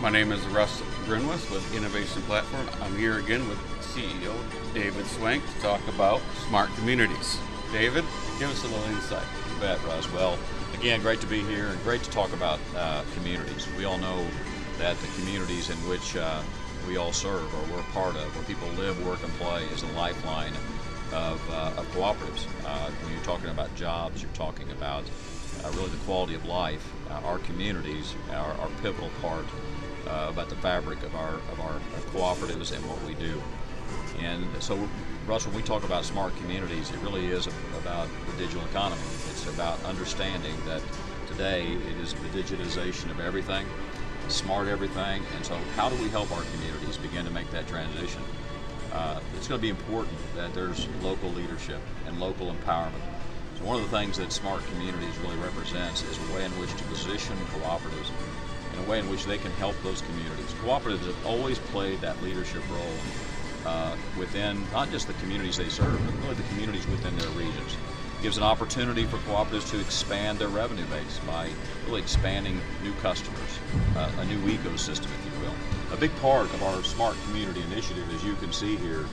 My name is Russ Grinwis with Innovation Platform. I'm here again with CEO David Swank to talk about smart communities. David, give us a little insight. You bet, Russ. Well, again, great to be here and great to talk about communities. We all know that the communities in which we all serve or we're part of, where people live, work, and play, is the lifeline of cooperatives. When you're talking about jobs, you're talking about really the quality of life. Our communities are pivotal part about the fabric of our cooperatives and what we do. And so, Russ, when we talk about smart communities, it really is about the digital economy. It's about understanding that today it is the digitization of everything, smart everything, and so how do we help our communities begin to make that transition? It's going to be important that there's local leadership and local empowerment. So one of the things that smart communities really represents is a way in which to position cooperatives in a way in which they can help those communities. Cooperatives have always played that leadership role within not just the communities they serve, but really the communities within their regions. It gives an opportunity for cooperatives to expand their revenue base by really expanding new customers, a new ecosystem, if you will. A big part of our Smart Community Initiative, as you can see here,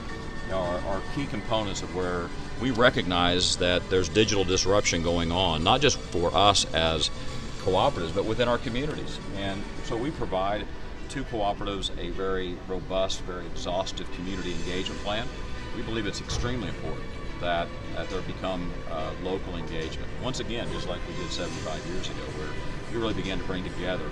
are key components of where we recognize that there's digital disruption going on, not just for us as cooperatives, but within our communities. And so we provide to cooperatives a very robust, very exhaustive community engagement plan. We believe it's extremely important that there become local engagement. Once again, just like we did 75 years ago, where we really began to bring together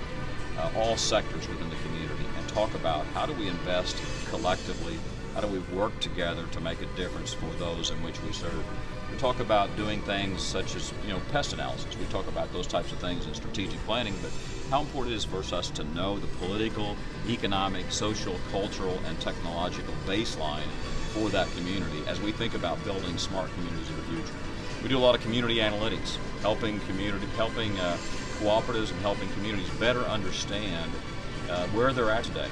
all sectors within the community and talk about how do we invest collectively, how do we work together to make a difference for those in which we serve. We talk about doing things such as pest analysis. We talk about those types of things in strategic planning, but how important it is for us to know the political, economic, social, cultural, and technological baseline for that community as we think about building smart communities of the future. We do a lot of community analytics, helping cooperatives and helping communities better understand where they're at today.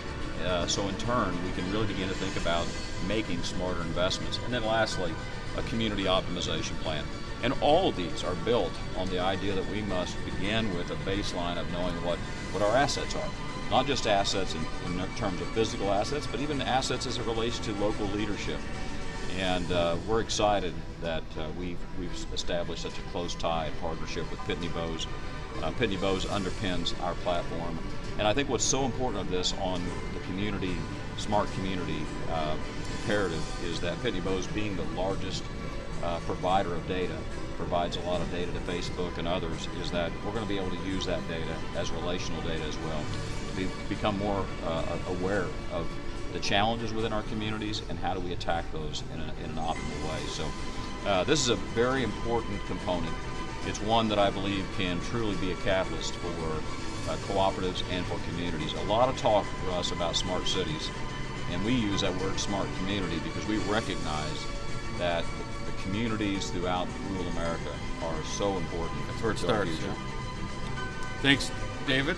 So in turn, we can really begin to think about making smarter investments. And then lastly, a community optimization plan. And all of these are built on the idea that we must begin with a baseline of knowing what our assets are. Not just assets in terms of physical assets, but even assets as it relates to local leadership. And we're excited that we've established such a close tie and partnership with Pitney Bowes. Pitney Bowes underpins our platform. And I think what's so important of this on the community, smart community imperative is that Pitney Bowes, being the largest provider of data, provides a lot of data to Facebook and others, is that we're going to be able to use that data as relational data as well, to become more aware of the challenges within our communities and how do we attack those in an optimal way. So this is a very important component. It's one that I believe can truly be a catalyst for cooperatives and for communities. A lot of talk for us about smart cities, and we use that word smart community because we recognize that the communities throughout rural America are so important. That's where it starts. Yeah. Thanks, David.